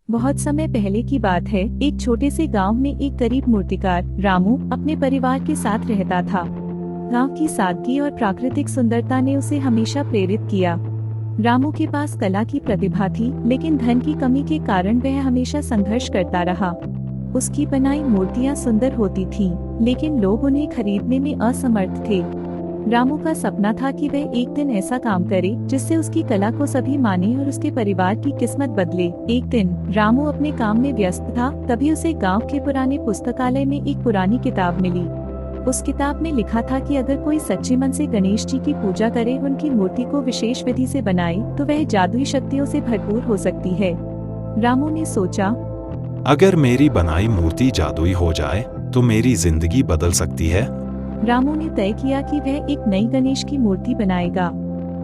बहुत समय पहले की बात है। एक छोटे से गांव में एक गरीब मूर्तिकार रामू अपने परिवार के साथ रहता था। गांव की सादगी और प्राकृतिक सुंदरता ने उसे हमेशा प्रेरित किया। रामू के पास कला की प्रतिभा थी, लेकिन धन की कमी के कारण वह हमेशा संघर्ष करता रहा। उसकी बनाई मूर्तियां सुंदर होती थीं, लेकिन लोग उन्हें खरीदने में असमर्थ थे। रामू का सपना था कि वह एक दिन ऐसा काम करे जिससे उसकी कला को सभी माने और उसके परिवार की किस्मत बदले। एक दिन रामू अपने काम में व्यस्त था, तभी उसे गांव के पुराने पुस्तकालय में एक पुरानी किताब मिली। उस किताब में लिखा था कि अगर कोई सच्चे मन से गणेश जी की पूजा करे, उनकी मूर्ति को विशेष विधि से बनाए, तो वह जादुई शक्तियों से भरपूर हो सकती है। रामू ने सोचा, अगर मेरी बनाई मूर्ति जादुई हो जाए तो मेरी जिंदगी बदल सकती है। रामू ने तय किया कि वह एक नई गणेश की मूर्ति बनाएगा।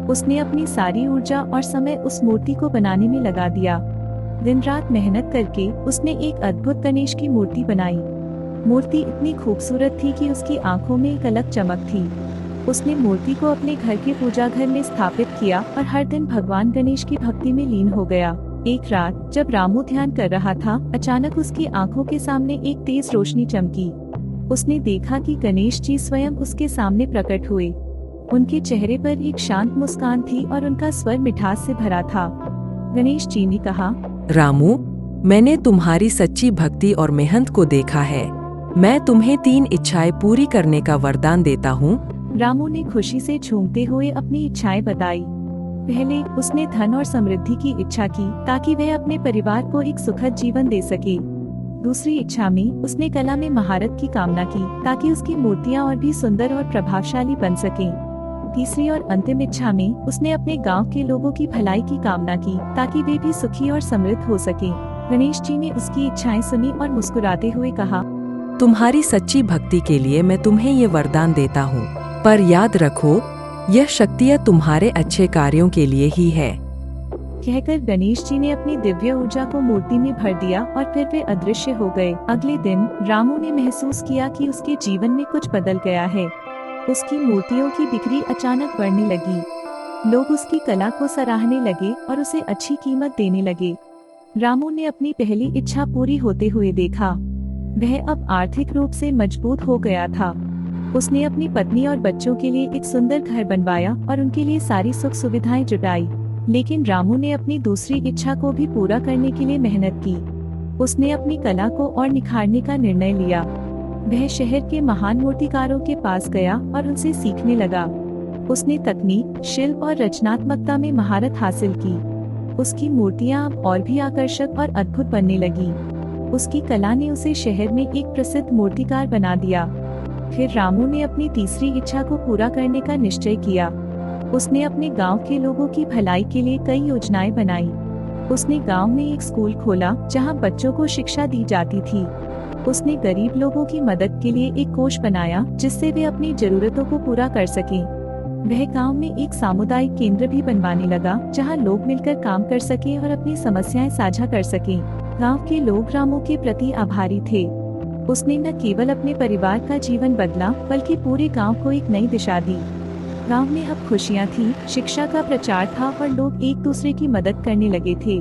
उसने अपनी सारी ऊर्जा और समय उस मूर्ति को बनाने में लगा दिया। दिन रात मेहनत करके उसने एक अद्भुत गणेश की मूर्ति बनाई। मूर्ति इतनी खूबसूरत थी कि उसकी आंखों में एक अलग चमक थी। उसने मूर्ति को अपने घर के पूजा घर में स्थापित किया और हर दिन भगवान गणेश की भक्ति में लीन हो गया। एक रात जब रामू ध्यान कर रहा था, अचानक उसकी आंखों के सामने एक तेज रोशनी चमकी। उसने देखा कि गणेश जी स्वयं उसके सामने प्रकट हुए। उनके चेहरे पर एक शांत मुस्कान थी और उनका स्वर मिठास से भरा था। गणेश जी ने कहा, रामू, मैंने तुम्हारी सच्ची भक्ति और मेहनत को देखा है। मैं तुम्हें 3 इच्छाएं पूरी करने का वरदान देता हूँ। रामू ने खुशी से झूमते हुए अपनी इच्छाएं बताई। पहले उसने धन और समृद्धि की इच्छा की, ताकि वह अपने परिवार को एक सुखद जीवन दे सके। दूसरी इच्छा में उसने कला में महारत की कामना की, ताकि उसकी मूर्तियां और भी सुंदर और प्रभावशाली बन सकें। तीसरी और अंतिम इच्छा में उसने अपने गांव के लोगों की भलाई की कामना की, ताकि वे भी सुखी और समृद्ध हो सकें। गणेश जी ने उसकी इच्छाएं सुनी और मुस्कुराते हुए कहा, तुम्हारी सच्ची भक्ति के लिए मैं तुम्हें ये वरदान देता हूँ, पर याद रखो, यह शक्तियाँ तुम्हारे अच्छे कार्यों के लिए ही है। कहकर गणेश जी ने अपनी दिव्य ऊर्जा को मूर्ति में भर दिया और फिर वे अदृश्य हो गए। अगले दिन रामू ने महसूस किया कि उसके जीवन में कुछ बदल गया है। उसकी मूर्तियों की बिक्री अचानक बढ़ने लगी। लोग उसकी कला को सराहने लगे और उसे अच्छी कीमत देने लगे। रामू ने अपनी पहली इच्छा पूरी होते हुए देखा। वह अब आर्थिक रूप से मजबूत हो गया था। उसने अपनी पत्नी और बच्चों के लिए एक सुंदर घर बनवाया और उनके लिए सारी सुख सुविधाएं जुटाई। लेकिन रामू ने अपनी दूसरी इच्छा को भी पूरा करने के लिए मेहनत की। उसने अपनी कला को और निखारने का निर्णय लिया। वह शहर के महान मूर्तिकारों के पास गया और उनसे सीखने लगा। उसने तकनीक, शिल्प और रचनात्मकता में महारत हासिल की। उसकी मूर्तियां अब और भी आकर्षक और अद्भुत बनने लगी। उसकी कला ने उसे शहर में एक प्रसिद्ध मूर्तिकार बना दिया। फिर रामू ने अपनी तीसरी इच्छा को पूरा करने का निश्चय किया। उसने अपने गांव के लोगों की भलाई के लिए कई योजनाएं बनाई। उसने गांव में एक स्कूल खोला, जहां बच्चों को शिक्षा दी जाती थी। उसने गरीब लोगों की मदद के लिए एक कोष बनाया, जिससे वे अपनी जरूरतों को पूरा कर सकें। वह गांव में एक सामुदायिक केंद्र भी बनवाने लगा, जहां लोग मिलकर काम कर सकें और अपनी समस्याएं साझा कर सकें। गांव के लोग रामू के प्रति आभारी थे। उसने न केवल अपने परिवार का जीवन बदला, बल्कि पूरे गांव को एक नई दिशा दी। गांव में अब खुशियां थी, शिक्षा का प्रचार था और लोग एक दूसरे की मदद करने लगे थे।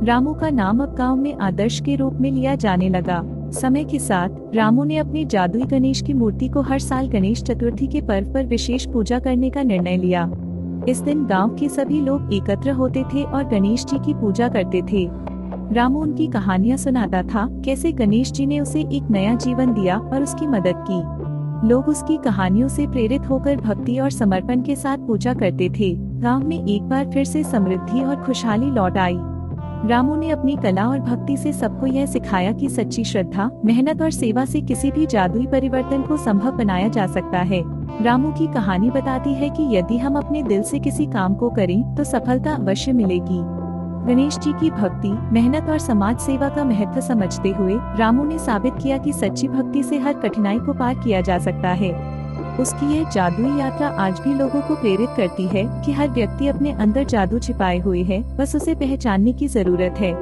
रामू का नाम अब गांव में आदर्श के रूप में लिया जाने लगा। समय के साथ रामू ने अपनी जादुई गणेश की मूर्ति को हर साल गणेश चतुर्थी के पर्व पर विशेष पूजा करने का निर्णय लिया। इस दिन गांव के सभी लोग एकत्र होते थे और गणेश जी की पूजा करते थे। रामू उनकी कहानियां सुनाता था, कैसे गणेश जी ने उसे एक नया जीवन दिया और उसकी मदद की। लोग उसकी कहानियों से प्रेरित होकर भक्ति और समर्पण के साथ पूजा करते थे। गांव में एक बार फिर से समृद्धि और खुशहाली लौट आई। रामू ने अपनी कला और भक्ति से सबको यह सिखाया कि सच्ची श्रद्धा, मेहनत और सेवा से किसी भी जादुई परिवर्तन को संभव बनाया जा सकता है। रामू की कहानी बताती है कि यदि हम अपने दिल से किसी काम को करें, तो सफलता अवश्य मिलेगी। गणेश जी की भक्ति, मेहनत और समाज सेवा का महत्व समझते हुए रामू ने साबित किया कि सच्ची भक्ति से हर कठिनाई को पार किया जा सकता है। उसकी यह जादुई यात्रा आज भी लोगों को प्रेरित करती है कि हर व्यक्ति अपने अंदर जादू छिपाए हुए है, बस उसे पहचानने की जरूरत है।